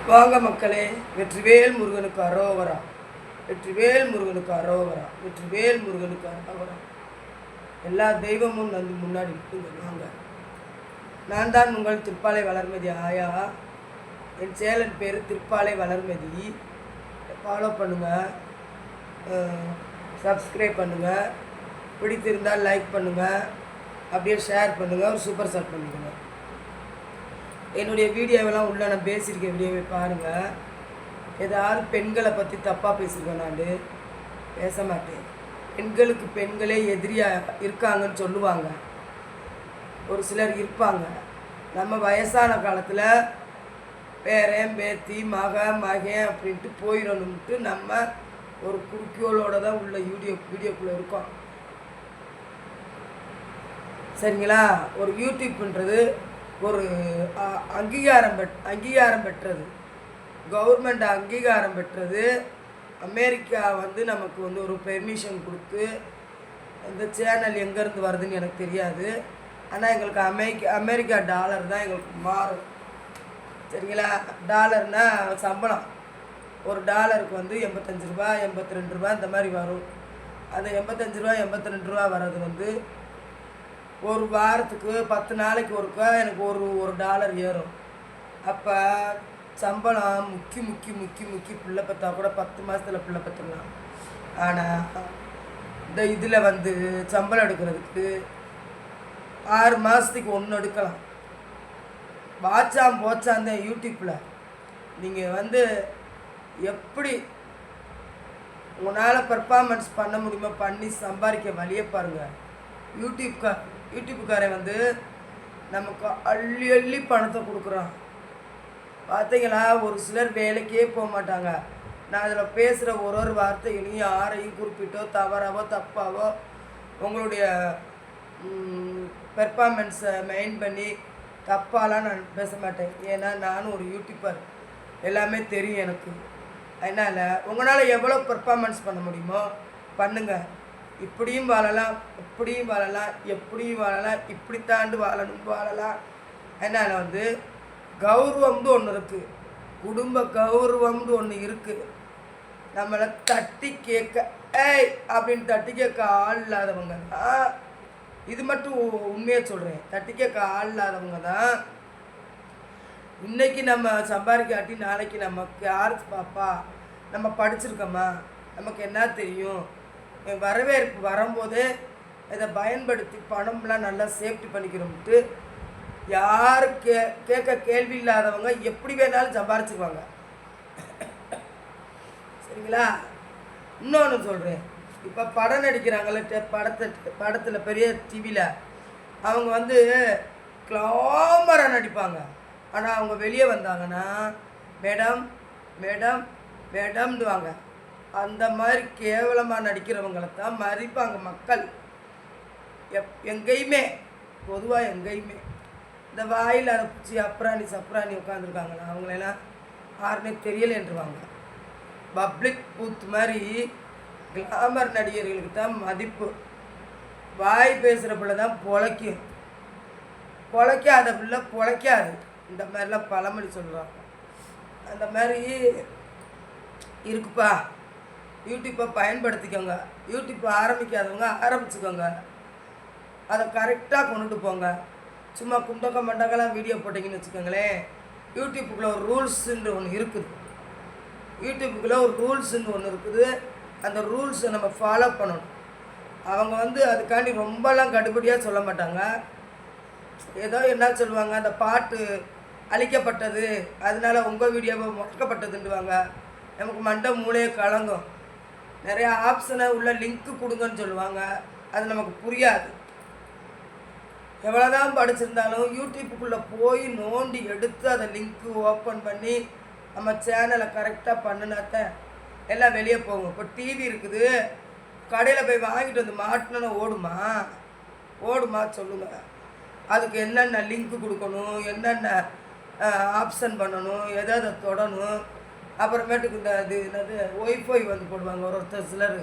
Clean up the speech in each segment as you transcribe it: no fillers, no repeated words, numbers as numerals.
வாங்க மக்களே, வெற்றிவேல் முருகனுக்கு அரோகரா, வெற்றிவேல் முருகனுக்கு அரோகரா, வெற்றிவேல் முருகனுக்கு அரோகரா. எல்லா தெய்வமும் வந்து முன்னாடி இருக்குங்க. வாங்க, நான் தான் உங்கள் திருப்பாலை வளர்மதி ஆயா. என் சேனல் பேர் திருப்பாலை வளர்மதி. ஃபாலோ பண்ணுங்கள், சப்ஸ்கிரைப் பண்ணுங்கள், பிடித்திருந்தால் லைக் பண்ணுங்கள், அப்படியே ஷேர் பண்ணுங்கள், ஒரு சூப்பர் சாட் பண்ணுங்கள். என்னுடைய வீடியோவெல்லாம் உள்ள நான் பேசியிருக்க வீடியோவை பாருங்கள். ஏதாவது பெண்களை பற்றி தப்பாக பேசியிருக்கேன், நான் பேச மாட்டேன். பெண்களுக்கு பெண்களே எதிரியாக இருக்காங்கன்னு சொல்லுவாங்க, ஒரு சிலர் இருப்பாங்க. நம்ம வயசான காலத்தில் பேரன் பேத்தி மகன் அப்படின்ட்டு போயிடணும்ட்டு நம்ம ஒரு குறிக்கோளோடு தான் உள்ள வீடியோக்குள்ளே இருக்கோம். சரிங்களா? ஒரு யூடியூப்ன்றது ஒரு அங்கீகாரம் பெற்றது, கவர்மெண்ட் அங்கீகாரம் பெற்றது. அமெரிக்கா வந்து நமக்கு வந்து ஒரு பெர்மிஷன் கொடுத்து, இந்த சேனல் எங்கேருந்து வருதுன்னு எனக்கு தெரியாது, ஆனால் எங்களுக்கு அமெரிக்கா டாலர் தான் எங்களுக்கு மாறும். சரிங்களா? டாலர்னால் சம்பளம். ஒரு டாலருக்கு வந்து 85 ரூபா 82 ரூபா இந்த மாதிரி வரும். அந்த 85 ரூபா 82 ரூபா வர்றது வந்து ஒரு வாரத்துக்கு 10 நாளைக்கு ஒருக்கா எனக்கு ஒரு டாலர் ஏறும். அப்போ சம்பளம் முக்கி பிள்ளை பற்றா கூட 10 மாதத்தில் பிள்ளை பற்றலாம். ஆனால் இந்த இதில் வந்து சம்பளம் எடுக்கிறதுக்கு 6 மாதத்துக்கு ஒன்று எடுக்கலாம். போச்சாந்த யூடியூப்பில் நீங்கள் வந்து எப்படி உங்களால் பர்ஃபார்மன்ஸ் பண்ண முடியுமோ பண்ணி சம்பாதிக்க வழியை பாருங்கள். யூடியூப்புக்காரன் வந்து நமக்கு அள்ளி பணத்தை கொடுக்குறான். பார்த்தீங்களா? ஒரு சிலர் வேலைக்கே போக மாட்டாங்க. நான் அதில் பேசுகிற ஒரு வார்த்தைகளையும் யாரையும் குறிப்பிட்டோ தவறாவோ தப்பாவோ உங்களுடைய பெர்ஃபார்மன்ஸை மெயின் பண்ணி தப்பாலாம் நான் பேச மாட்டேன். ஏன்னா நானும் ஒரு யூடியூப்பர், எல்லாமே தெரியும் எனக்கு. அதனால் உங்களால் எவ்வளோ பெர்ஃபார்மன்ஸ் பண்ண முடியுமோ பண்ணுங்கள். இப்படியும் வாழலாம், இப்படியும் வாழலாம், எப்படியும் வாழலாம், இப்படித்தாண்டு வாழலாம். அதனால் வந்து கௌரவம்னு ஒன்று இருக்குது, குடும்ப கௌரவம்னு ஒன்று இருக்குது. நம்மளை தட்டி கேட்க அப்படின்னு தட்டி கேட்க ஆள் இல்லாதவங்க தான், இது மட்டும் உண்மையாக சொல்கிறேன், தட்டி கேட்க ஆள் இல்லாதவங்க தான் இன்றைக்கி நம்ம சம்பாதிக்காட்டி நாளைக்கு நமக்கு யார் பாப்பா, நம்ம படிச்சிருக்கோமா, நமக்கு என்ன தெரியும், வரவேற்பு வரும்போதே இதை பயன்படுத்தி பணம்லாம் நல்லா சேஃப்டி பண்ணிக்கிறோம்ட்டு யார் கேட்க கேள்வி இல்லாதவங்க எப்படி வேணாலும் சம்பாரிச்சுக்குவாங்க. சரிங்களா? இன்னொன்று சொல்கிறேன், இப்போ படம் நடிக்கிறாங்களே, படத்தில் பெரிய டிவியில் அவங்க வந்து கிளாமராக நடிப்பாங்க. ஆனால் அவங்க வெளியே வந்தாங்கன்னா மேடம் மேடம் மேடம்னுவாங்க. அந்த மாதிரி கேவலமாக நடிக்கிறவங்களை தான் மதிப்பாங்க மக்கள். எங்கேயுமே பொதுவாக எங்கேயுமே இந்த வாயில் அதை பிடிச்சி சப்ராணி உட்காந்துருக்காங்களா, அவங்களெல்லாம் யாருமே தெரியலேன்றுவாங்க. பப்ளிக் பூத் மாதிரி கிளாமர் நடிகர்களுக்கு தான் மதிப்பு. வாய் பேசுகிற பிள்ளை தான் பொழைக்காத பிள்ளை பொழைக்காது. இந்த மாதிரிலாம் பழமொழி சொல்லுவாங்க. அந்த மாதிரி இருக்குப்பா. யூடியூப்பை பயன்படுத்திக்கோங்க. யூடியூப்பை ஆரம்பிக்காதவங்க ஆரம்பிச்சுக்கோங்க, அதை கரெக்டாக கொண்டுட்டு போங்க. சும்மா குண்டக்க மண்டக்கெல்லாம் வீடியோ போட்டிங்கன்னு வச்சுக்கோங்களேன், யூடியூப்புக்குள்ளே ஒரு ரூல்ஸுன்ற ஒன்று இருக்குது. யூடியூப்புக்குள்ளே ஒரு ரூல்ஸுன்னு ஒன்று இருக்குது. அந்த ரூல்ஸை நம்ம ஃபாலோ பண்ணணும். அவங்க வந்து அதுக்காண்டி ரொம்பலாம் கடுபடியாக சொல்ல மாட்டாங்க. ஏதோ என்ன சொல்லுவாங்க, அந்த பாட்டு அழிக்கப்பட்டது அதனால உங்கள் வீடியோவை முடக்கப்பட்டதுன்னுவாங்க. நமக்கு மண்டை மூளையை கலங்கும். நிறையா ஆப்ஷனை உள்ள லிங்க்கு கொடுங்கன்னு சொல்லுவாங்க, அது நமக்கு புரியாது. எவ்வளோதான் படிச்சிருந்தாலும் யூடியூப்புக்குள்ளே போய் நோண்டி எடுத்து அதை லிங்க்கு ஓப்பன் பண்ணி நம்ம சேனலை கரெக்டாக பண்ணினாத்தான் எல்லாம் வெளியே போகும். இப்போ டிவி இருக்குது, கடையில் போய் வாங்கிட்டு வந்து மாட்டினோன்னு ஓடுமா சொல்லுங்கள். அதுக்கு என்னென்ன லிங்க்கு கொடுக்கணும், என்னென்ன ஆப்ஷன் பண்ணணும், எதை தொடணும். அப்புறமேட்டுக்கு இந்த இது என்னது ஒய்ஃபை வந்து போடுவாங்க ஒருத்தர் சிலர்.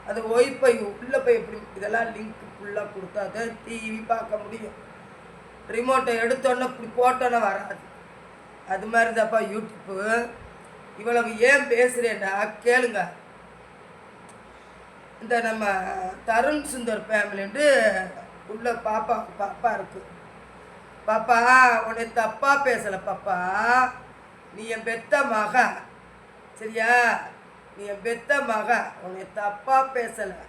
அது ஒய்ஃபை உள்ளே போய் எப்படி இதெல்லாம் லிங்க் ஃபுல்லாக கொடுத்தா தான் டிவி பார்க்க முடியும். ரிமோட்டை எடுத்தோன்னே இப்படி போட்டோன்னே வராது. அது மாதிரி தான்ப்பா யூடியூப்பு. இவ்வளவு ஏன் பேசுகிறேன்டா கேளுங்க. இந்த நம்ம தருண் சுந்தர் ஃபேமிலின்ட்டு உள்ள பாப்பா இருக்குது. பாப்பா உன்னை தப்பாக பேசலை பாப்பா. நீ என் பெத்த மக, சரியா? நீ என் பெத்த மக, உன்னை தப்பாக பேசலை.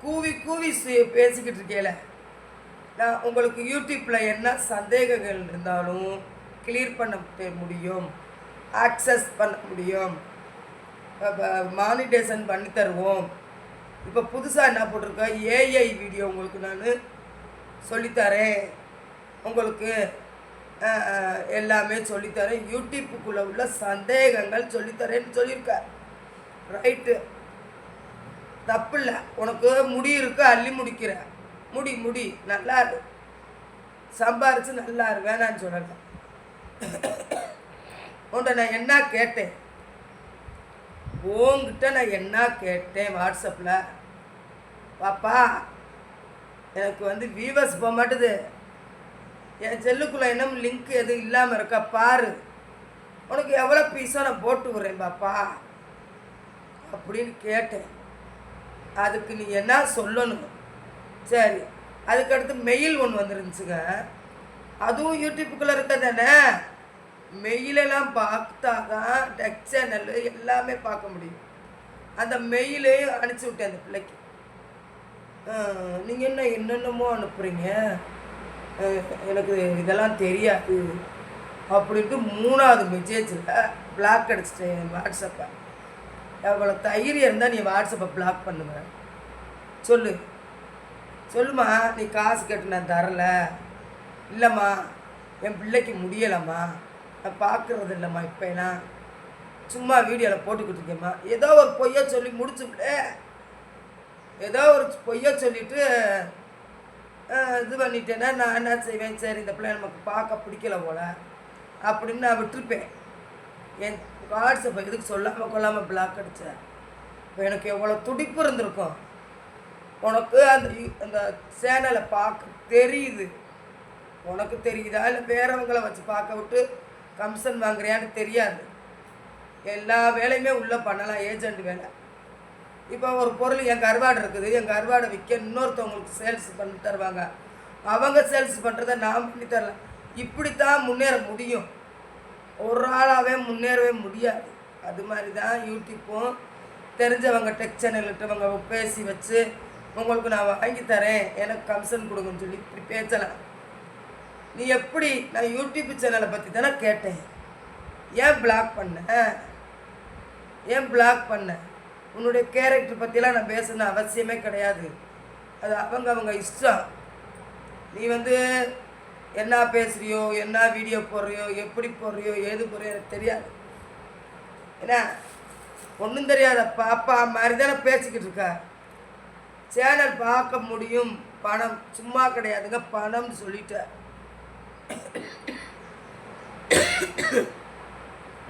கூவி கூவி பேசிக்கிட்டு இருக்கேல. நான் உங்களுக்கு யூடியூப்பில் என்ன சந்தேகங்கள் இருந்தாலும் கிளியர் பண்ண முடியும், ஆக்சஸ் பண்ண முடியும், மானிட்டேஷன் பண்ணி தருவோம். இப்போ புதுசாக என்ன போட்டிருக்கேன், ஏஐ வீடியோ உங்களுக்கு நான் சொல்லித்தரேன். உங்களுக்கு எல்லாமே சொல்லித்தரேன். யூடியூப்புக்குள்ளே உள்ள சந்தேகங்கள் சொல்லித்தரேன்னு சொல்லியிருக்கார். ரைட்டு, தப்பு இல்லை. உனக்கு முடி இருக்கு, அள்ளி முடிக்கிற முடி நல்லா இரு, சம்பாரிச்சு நல்லா இரு, வேணான்னு சொல்லலை. உன்ட்ட நான் என்ன கேட்டேன், உங்ககிட்ட நான் என்ன கேட்டேன் வாட்ஸ்அப்பில், பாப்பா எனக்கு வியூவர்ஸ் போக மாட்டுது, என் செல்லுக்குள்ளே என்ன லிங்க் எதுவும் இல்லாமல் இருக்கா பாரு, உனக்கு எவ்வளோ பீஸோ நான் போட்டு விட்றேன் பாப்பா அப்படின்னு கேட்டேன். அதுக்கு நீ என்ன சொல்லணும்? சரி, அதுக்கடுத்து மெயில் ஒன்று வந்துருந்துச்சுங்க. அதுவும் யூடியூப்புக்குள்ளே இருக்க தானே. மெயிலெல்லாம் பார்த்தா தான் டெக் சேனல் எல்லாமே பார்க்க முடியும். அந்த மெயிலையும் அனுப்பிச்சி விட்டேன் அந்த பிள்ளைக்கு. நீங்கள் என்னென்னமோ அனுப்புகிறீங்க, எனக்கு இதெல்லாம் தெரியாது அப்படின்ட்டு 3வது மெசேஜில் பிளாக் அடிச்சிட்டேன் வாட்ஸ்அப்பை. எவ்வளோ தைரியம் இருந்தால் நீ வாட்ஸ்அப்பை பிளாக் பண்ணுவேன்? சொல்லுமா. நீ காசு கேட்டு நான் தரல. இல்லைம்மா, என் பிள்ளைக்கு முடியலைம்மா, நான் பார்க்குறது இல்லைம்மா, இப்போலாம் சும்மா வீடியோவில் போட்டுக்கிட்டு இருக்கேம்மா. ஏதோ ஒரு பொய்யை சொல்லி முடிச்சுவிட்டு, ஏதோ ஒரு பொய்யை சொல்லிவிட்டு இது பண்ணிட்டேன்னா நான் என்ன செய்வேன், சரி இந்த பிள்ளை நமக்கு பார்க்க பிடிக்கல போல அப்படின்னு நான் விட்டுருப்பேன். என் வாட்ஸ்அப்பை எதுக்கு சொல்லாமல் கொள்ளாமல் பிளாக் அடித்தேன். இப்போ எனக்கு எவ்வளோ துடிப்பு இருந்திருக்கும். உனக்கு அந்த சேனலை பார்க்க தெரியுது, உனக்கு தெரியுதா இல்லை வேறவங்களை வச்சு பார்க்க விட்டு கமிஷன் வாங்குறியான்னு தெரியாது. எல்லா வேலையுமே உள்ளே பண்ணலாம், ஏஜெண்ட் வேலை. இப்போ ஒரு பொருள் என் கருவாடு இருக்குது, என் கருவாடை விற்க இன்னொருத்தவங்களுக்கு சேல்ஸ் பண்ணி தருவாங்க, அவங்க சேல்ஸ் பண்ணுறதை நான் பண்ணி தரலாம். இப்படித்தான் முன்னேற முடியும், ஒரு ஆளாகவே முன்னேறவே முடியாது. அது மாதிரி தான் யூடியூப்பும். தெரிஞ்சவங்க டெக் சேனல்கிட்டவங்க பேசி வச்சு உங்களுக்கு நான் வாங்கி தரேன், எனக்கு கமிஷன் கொடுங்கன்னு சொல்லி இப்படி பேசலாம். நீ எப்படி, நான் யூடியூப் சேனலை பற்றி தானே கேட்டேன், ஏன் பிளாக் பண்ண? உன்னுடைய கேரக்டர் பற்றிலாம் நான் பேசணும் அவசியமே கிடையாது. அது அவங்க இஷ்டம். நீ என்ன பேசுகிறியோ, என்ன வீடியோ போடுறியோ, எப்படி போடுறியோ, ஏது போடுறியோ எனக்கு தெரியாது. ஏன்னா ஒன்றும் தெரியாத பாப்பா மாதிரி தானே பேசிக்கிட்டு இருக்கா. சேனல் பார்க்க முடியும், பணம் சும்மா கிடையாதுங்க, பணம்னு சொல்லிட்டேன்.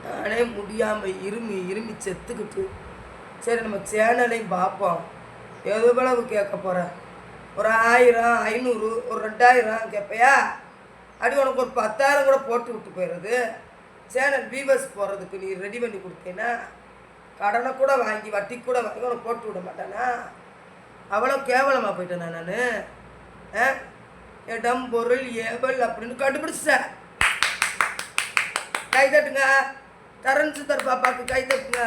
நானே முடியாமல் இருமி செத்துக்கிட்டு சரி நம்ம சேனலையும் பார்ப்போம், எவ்வளவு கேட்க போகிறேன், ஒரு 1000 500 ஒரு 2000 கேட்பையா? அப்படி உனக்கு ஒரு 10,000 கூட போட்டு விட்டு போயிடுறது. சேனல் வியூவர்ஸ் போகிறதுக்கு நீ ரெடி பண்ணி கொடுத்தேன்னா கடனை கூட வாங்கி வட்டி கூட வாங்கி உனக்கு போட்டு விட மாட்டானா? அவ்வளோ கேவலமாக போயிட்டேன் நான். இடம் பொருள் ஏவல் அப்படின்னு கண்டுபிடிச்சிட்டேன். கை தட்டுங்க, தருண் சுந்தர் பாப்பாவுக்கு கை தட்டுங்க.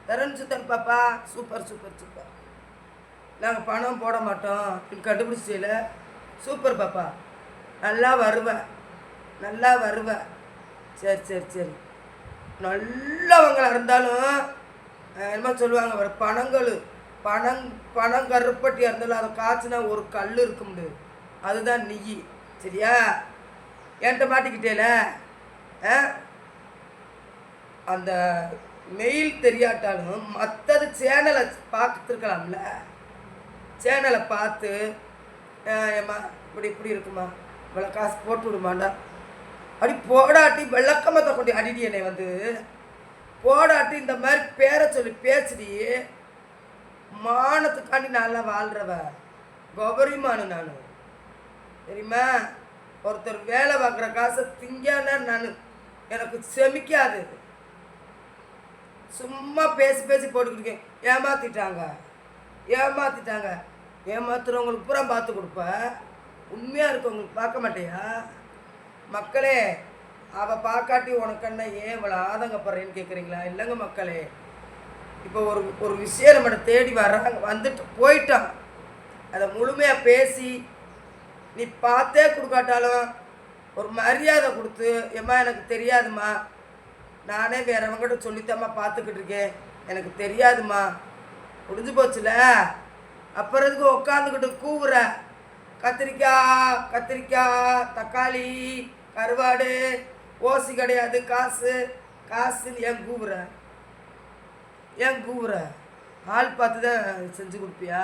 தருண் சுந்தர் பாப்பா சூப்பர். நாங்கள் பணம் போட மாட்டோம் அப்படின்னு கண்டுபிடிச்சில. சூப்பர் பாப்பா, நல்லா வருவேன். சரி நல்லவங்களாக இருந்தாலும் என்னமோ சொல்லுவாங்க, ஒரு பணம் கருப்பட்டியாக இருந்தாலும் அதை காய்ச்சினா ஒரு கல் இருக்க முடியாது, அதுதான் நெய். சரியா? என்கிட்ட மாட்டிக்கிட்டேல. அந்த மெயில் தெரியாட்டாலும் மற்றது சேனலை பார்த்துருக்கலாம்ல. சேனலை பார்த்து ஏம்மா இப்படி இருக்குமா, இவ்வளோ காசு போட்டு விடுமாண்டா, அப்படி போடாட்டி விளக்கமத்தை கொண்டு அடிடி என்னை போடாட்டி இந்த மாதிரி பேரை சொல்லி பேசுடி. மானத்துக்காண்டி நல்லா வாழ்கிறவ கௌரிமானு நான், தெரியுமா? ஒருத்தர் வேலை பார்க்குற காசை திங்கன்னா நான் எனக்கு செமிக்காது. சும்மா பேசி பேசி போட்டுக்கிட்டு ஏமாற்றிட்டாங்க. ஏமாத்துறவங்களுக்கு பூரா பார்த்து கொடுப்ப, உண்மையாக இருக்கவங்களுக்கு பார்க்க மாட்டேயா? மக்களே, அவள் பார்க்காட்டி உனக்கு என்ன ஏன் இவ்வளோ ஆதங்கப்படுறேன்னு கேட்குறீங்களா? இல்லைங்க மக்களே, இப்போ ஒரு விஷயம் நம்மளை தேடி வர்றாங்க, வந்துட்டு போயிட்டான். அதை முழுமையாக பேசி நீ பார்த்தே கொடுக்காட்டாலும் ஒரு மரியாதை கொடுத்து, ஏம்மா எனக்கு தெரியாதுமா, நானே வேறவங்கிட்ட சொல்லித்தாம்மா பார்த்துக்கிட்டு இருக்கேன், எனக்கு தெரியாதுமா, முடிஞ்சு போச்சுல, அப்புறத்துக்கு உட்காந்துக்கிட்டு கூவுற கத்திரிக்காய் தக்காளி கருவாடு ஓசி கிடையாது காசுன்னு ஏன் கூவுற ஆள் பார்த்து தான் செஞ்சு கொடுப்பியா?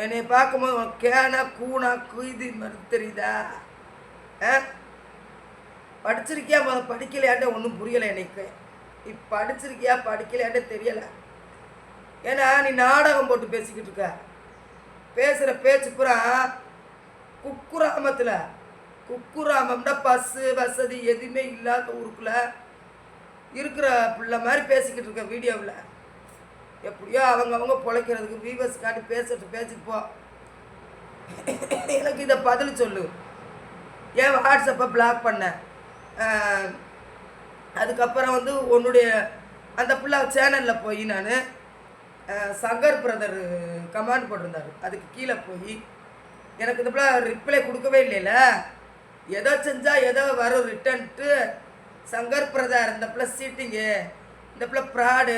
என்னை பார்க்கும்போது கேனா கூனா குய்து மாதிரி தெரியுதா? படிச்சிருக்கியா? படிக்கலையாட்ட ஒன்றும் புரியலை எனக்கு. நீ படிச்சிருக்கியா படிக்கலையாட்ட தெரியலை. ஏன்னா நீ நாடகம் போட்டு பேசிக்கிட்டு இருக்க. பேசுகிற பேச்சு பூரா குக்குராமம்னா பஸ்ஸு வசதி எதுவுமே இல்லாத ஊருக்குள்ள இருக்கிற பிள்ளை மாதிரி பேசிக்கிட்டு இருக்க வீடியோவில். எப்படியோ அவங்க பிழைக்கிறதுக்கு வியூவர்ஸ் காட்டி பேசிட்டு போ. எனக்கு இதை பதில் சொல்லு. ஏன் வாட்ஸ்அப்பை பிளாக் பண்ண? அதுக்கப்புறம் உன்னுடைய அந்த பிள்ளை சேனலில் போய் நான் சங்கர் பிரதர் கமெண்ட் போட்டிருந்தார், அதுக்கு கீழே போய் எனக்கு இந்த பிள்ளை ரிப்ளை கொடுக்கவே இல்லைல்ல, எதோ செஞ்சால் எதோ வரும் ரிட்டன்ட்டு, சங்கர் பிரதர் இந்த பிள்ளை சீட்டிங்கு, இந்த பிள்ளை ப்ராடு,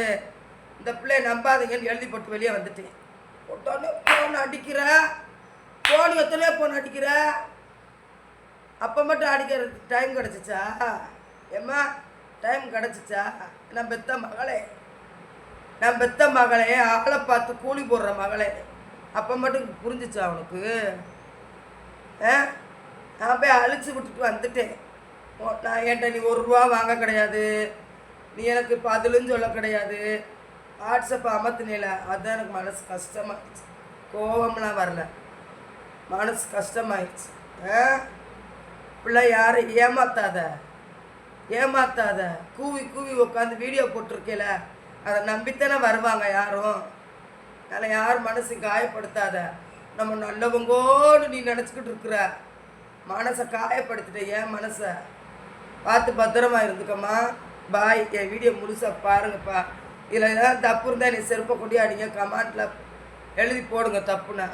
இந்த பிள்ளையை நம்பாதீங்கன்னு எழுதி போட்டு வெளியே வந்துட்டேன். போட்டோன்னே ஃபோன் அடிக்கிற, ஃபோன் எத்தனையோ ஃபோன் அடிக்கிற, அப்போ மட்டும் அடிக்கிறதுக்கு டைம் கிடச்சிச்சா? ஏம்மா டைம் கிடச்சிச்சா? நான் பெத்த மகளே ஆளை பார்த்து கூலி போடுற மகளே, அப்போ மட்டும் புரிஞ்சிச்சா அவனுக்கு? நான் போய் அழிச்சு விட்டுட்டு வந்துட்டேன். நான் என்கிட்ட நீ ₹1 வாங்க கிடையாது, நீ எனக்கு பதிலுன்னு சொல்ல கிடையாது, வாட்ஸ்அப்பை அமர்த்தினில. அதுதான் எனக்கு மனசு கஷ்டமாயிடுச்சு. கோபம்லாம் வரல, மனசு கஷ்டமாயிடுச்சு. பிள்ளை யாரும் ஏமாத்தாத கூவி உட்காந்து வீடியோ போட்டிருக்கேல, அதை நம்பித்தானே வருவாங்க யாரும். அதில் யார் மனசு காயப்படுத்தாத. நம்ம நல்லவங்கோடு நீ நினச்சிக்கிட்டு இருக்கிற மனசை காயப்படுத்திட்ட. என் மனசை பார்த்து பத்திரமா இருந்துக்கம்மா. பாய். என் வீடியோ முழுசாக பாருங்கப்பா. இதில் ஏதாவது தப்பு இருந்தால் நீ செருப்பை கொண்டு அடிங்க, கமெண்ட்டில் எழுதி போடுங்க தப்புனா.